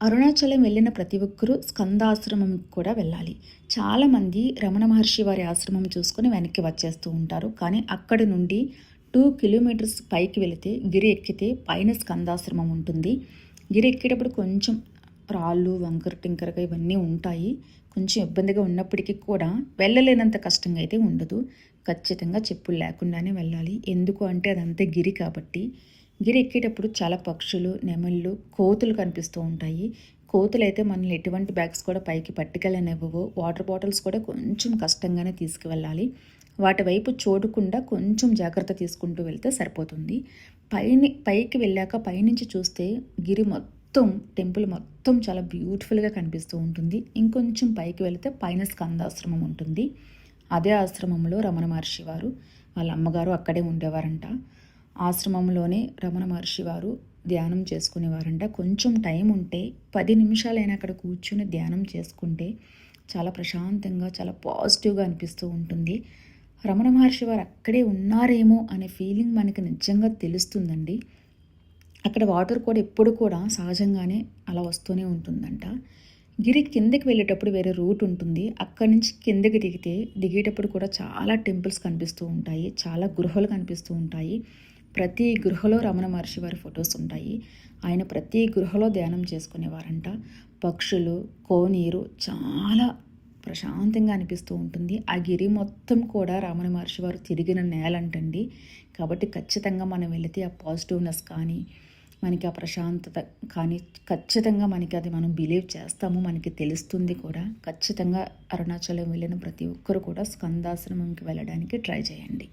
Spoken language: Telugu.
అరుణాచలం వెళ్ళిన ప్రతి ఒక్కరూ స్కందాశ్రమంకి కూడా వెళ్ళాలి. చాలామంది రమణ మహర్షి వారి ఆశ్రమం చూసుకొని వెనక్కి వచ్చేస్తూ ఉంటారు. కానీ అక్కడి నుండి 2 కిలోమీటర్స్ పైకి వెళితే గిరి ఎక్కితే పైన స్కందాశ్రమం ఉంటుంది. గిరి ఎక్కేటప్పుడు కొంచెం రాళ్ళు వంకర టింకరగా ఇవన్నీ ఉంటాయి. కొంచెం ఇబ్బందిగా ఉన్నప్పటికీ కూడా వెళ్ళలేనంత కష్టంగా అయితే ఉండదు. ఖచ్చితంగా చెప్పులు లేకుండానే వెళ్ళాలి. ఎందుకు అంటే అదంతా గిరి కాబట్టి. గిరి ఎక్కేటప్పుడు చాలా పక్షులు, నెమళ్ళు, కోతులు కనిపిస్తూ ఉంటాయి. కోతులైతే మనల్ని ఎటువంటి బ్యాగ్స్ కూడా పైకి పట్టుకెళ్ళనివ్వవు. వాటర్ బాటిల్స్ కూడా కొంచెం కష్టంగానే తీసుకువెళ్ళాలి. వాటి వైపు చూడకుండా కొంచెం జాగ్రత్త తీసుకుంటూ వెళ్తే సరిపోతుంది. పైకి వెళ్ళాక పైనుంచి చూస్తే గిరి మొత్తం టెంపుల్ మొత్తం చాలా బ్యూటిఫుల్గా కనిపిస్తూ ఉంటుంది. ఇంకొంచెం పైకి వెళితే పైన స్కందాశ్రమం ఉంటుంది. అదే ఆశ్రమంలో రమణ మహర్షి వారు వాళ్ళ అమ్మగారు అక్కడే ఉండేవారంట. ఆశ్రమంలోనే రమణ మహర్షి వారు ధ్యానం చేసుకునేవారంట. కొంచెం టైం ఉంటే 10 నిమిషాలైనా అక్కడ కూర్చుని ధ్యానం చేసుకుంటే చాలా ప్రశాంతంగా చాలా పాజిటివ్గా అనిపిస్తూ ఉంటుంది. రమణ మహర్షి వారు అక్కడే ఉన్నారేమో అనే ఫీలింగ్ మనకి నిజంగా తెలుస్తుందండి. అక్కడ వాటర్ కూడా ఎప్పుడు కూడా సహజంగానే అలా వస్తూనే ఉంటుందంట. గిరి కిందకి వెళ్ళేటప్పుడు వేరే రూట్ ఉంటుంది. అక్కడి నుంచి కిందకి దిగేటప్పుడు కూడా చాలా టెంపుల్స్ కనిపిస్తూ ఉంటాయి. చాలా గృహాలు కనిపిస్తూ ఉంటాయి. ప్రతి గృహలో రమణ మహర్షి వారి ఫొటోస్ ఉంటాయి. ఆయన ప్రతి గృహలో ధ్యానం చేసుకునేవారంట. పక్షులు, కోనీరు చాలా ప్రశాంతంగా అనిపిస్తూ ఉంటుంది. ఆ గిరి మొత్తం కూడా రమణ మహర్షి వారు తిరిగిన నేలంటండి. కాబట్టి ఖచ్చితంగా మనం వెళితే ఆ పాజిటివ్నెస్ కానీ మనకి ఆ ప్రశాంతత కానీ ఖచ్చితంగా మనకి అది మనం బిలీవ్ చేస్తాము, మనకి తెలుస్తుంది కూడా. ఖచ్చితంగా అరుణాచలం వెళ్ళిన ప్రతి ఒక్కరు కూడా స్కందాశ్రమంకి వెళ్ళడానికి ట్రై చేయండి.